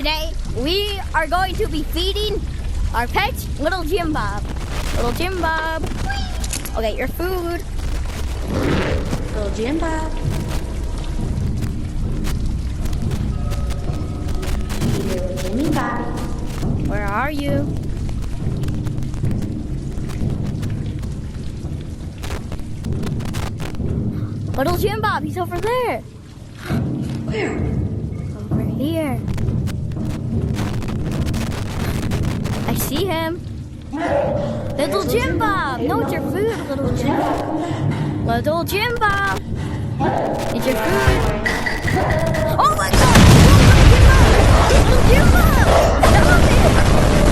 today we are going to be feeding our pet, little JimBob. Little JimBob. Okay, your food. Little JimBob. Little JimBob. Where are you? Little JimBob, he's over there. Where? Over here. I see him. Little JimBob! No, it's your food, little JimBob. Little JimBob! It's your food. Oh my god! Little JimBob! Stop it!